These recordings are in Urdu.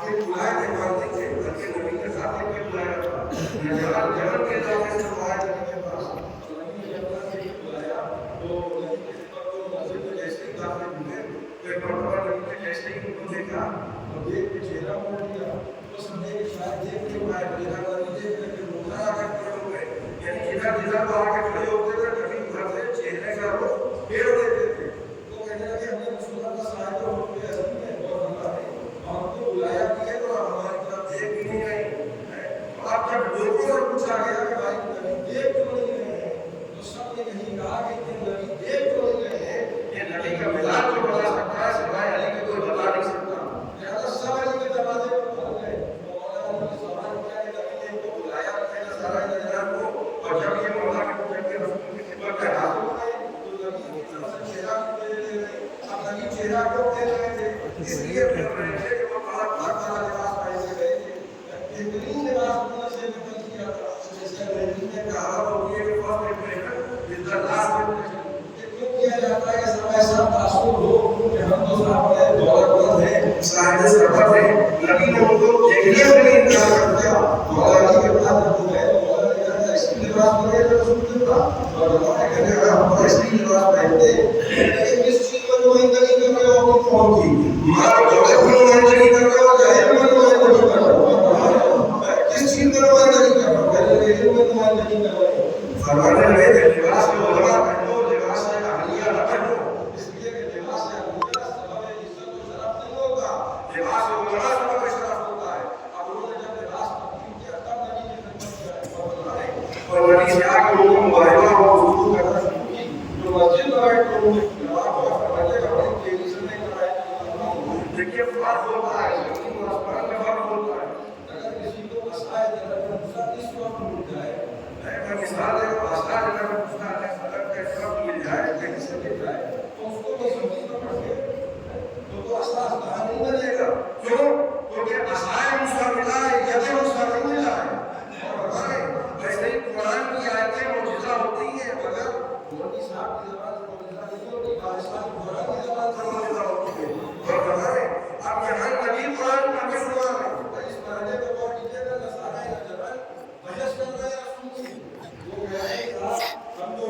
کے بلائے تھے والدین کے گھر کے نبی کے ساتھ لے کے بلایا تھا نجران جبل کے علاقے سے وہ آئے نبی کے پاس تو نبی نے جب نبی کو بلایا تو نبی کے خدمت کو مسجد میں جیسے ہی داخل ہوئے تو ایک مرتبہ نبی نے جیسے ہی ان کو دیکھا اور دیکھ کے چہرہ موڑ لیا تو سمجھے کہ شاید دیکھ کے وہ آئے دیکھا نبی دیکھ کر کے روزہ آ کر کھڑے ہو گئے یعنی جدھر جدھر وہ آ کے کھڑے ہوتے تھے نبی گھر سے چہرے کا رخ پھیر دیتے تھے تو کہنے لگے ہم نے رسول اللہ صاحب کو ہم کے عزم میں اور اللہ نے ہم کو بلایا بھی ہے تو ہماری طرف دیکھ بھی نہیں رہے اب جب لوگوں سے پوچھا گیا کہ بھائی نبی دیکھ کیوں نہیں رہے ہیں تو سب نے یہی کہا کہ یہ نبی دیکھ کیوں نہیں رہے ہیں یہ نبی کا مزاج جو بتا سکتا ہے سوائے علی کے کوئی بتا نہیں سکتا لہٰذا سب علی کے دروازے پر کھل گئے تو مولانا علی نے سوال کیا کہ نبی نے ان کو بلایا ہے نا سارا نجران کو اور جب یہ مولا کے جب یہ رسول کی خدمت میں حاضر ہوئے تو نبی کی طرف سے چہرہ کو دے رہے تھے اب نبی چہرہ کو دے رہے تھے اس لیے پھر رہے تھے کہ وہ بڑا بڑا لباس پہنے گئے تھے بہترین لباس انہوں نے نقل کیا تھا جیسے نبی نے کہا وہ یہ کہ فرض پہن جس اللہ سے کیوں کیا جاتا ہے کہ سب ایسا تاثر ہو کہ ہم تو صاحب نے دولت مند ہیں صاحب سبب ہیں نبی نے ان کو دیکھنے سے بھی انکار کر دیا مولا علی کے پاس جب وہ گئے تو مولا علی کہا ایسی لباس پہنے تو رسول اللہ اور انہوں نے کہا اگر ہم ایسی لباس پہنتے لیکن کس چیز میں نمائندگی کر رہے ہو اپنی قوم کی مارا دولت میں نمائندگی کر رہے ہو یا علم میں نمائندگی کر رہے ہو کس چیز میں نمائندگی کر رہے ہو پہلے علم میں نمائندگی کر رہے ہو فرمانے لگے کہ لباس کے علماء پہنو لباس اہلیہ نہ پہنو اس لیے کہ لباس اہلیہ سبب عزت و شرف نہیں ہوتا لباس علماء سبب شرف ہوتا ہے اب انہوں نے جب لباس تبدیل کیا تب نبی کی خدمت کیا اور نبی سے آ کے لوگوں کو مباہلہ اور وضو کرنا شروع کی جو مسجد میں بیٹھ کر انہوں نے جواب ہوا فرمانے کا بڑی تیزی سے نہیں کرایا دیکھیے فرق ہوتا ہے زمین و آسمان میں فرق ہوتا ہے اگر کسی کو مسائل جنرل میں دوسرا اس وقت مل جائے میں مثال ہے مسائل جنرل میں دوسرا الگ کا فرق مل جائے کہیں سے مل جائے تو اس کو تو زمین میں پڑھ کے تو اساس کہاں نہیں ملے گا کیوں کیونکہ مسائل مستقلہ ہے یہ مستقل ملا ہے ویسے ہی قرآن کی آیتیں معجزہ ہوتی ہیں مگر مولوی صاحب کی زبان سے معجزہ نہیں ہوتی بادشاہ قرآن کی زبان سے معجزہ ہوتی ہے اور ہمارے اب یہاں نبی قرآن کا کس قرآن ہے اس مرحلے کو غور کیجیے گا نصارہ نجران بحث کر رہے ہیں رسول کی وہ کہہ رہے ہیں ہم تو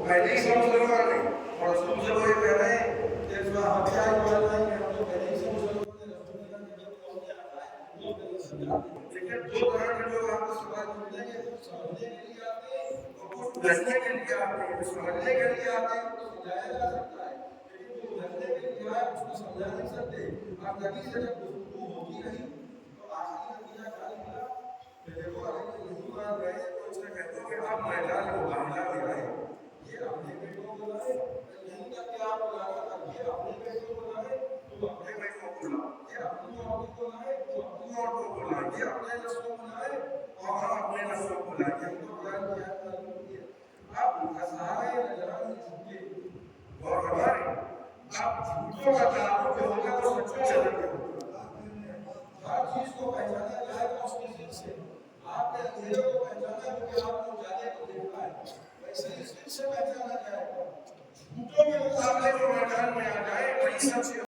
پہلے ہی سے مسلمان ہیں اور رسول سے وہ یہ کہہ رہے ہیں کہ جو ہتھیار ایمان لائیں گے ہم تو پہلے ہی سے مسلمان ہیں رسول اللہ کی جب قوم نے آتا ہے وہ پہلے سمجھاتے ہیں لیکن دو طرح کے لوگ آپ کو سوال ملتے ہیں کچھ سمجھنے کے لیے آتے ہیں اور کچھ بچنے کے لیے آتے ہیں کچھ سمجھنے کے لیے آتے ہیں تو سمجھایا جا سکتا ہے لیکن جو بچنے کے لیے آئے اس کو سمجھا نہیں سکتے اب نبی سے جب گفتگو ہوتی رہی تو آخری نتیجہ کیا نکلا کہ دیکھو اگر یہ نہیں مان رہے تو اس سے کہتے ہو کہ آپ میدان مباہلہ میں آئے یہ اپنے بیٹوں کو بلائے یہیں تک کہ آپ بلانا تھا یہ اپنے بیٹوں کو بلائے تو اپنے بیٹوں کو بلا یہ اپنی عورتوں کو بلائے تو اپنی عورتوں کو بلائے یہ اپنے نسلوں کو بلائے اور ہم اپنے نسلوں کو بلائے ہم تو قرآن کی آیت معلوم ہوتی ہے اب ہزارے نجران جھوٹے اور ہمارے اب جھوٹوں کا تعلق جو ہوگا وہ سچوں سے لگے ہوگا ہر چیز کو پہچانا جائے گا اس کی ضد سے آپ نے اندھیرے کو پہچانا کیونکہ آپ نے اجالے کو دیکھا ہے ویسے ہی ضد سے پہچانا جائے گا جھوٹوں کے مقابلے جو میدان میں آ جائے وہی سب سے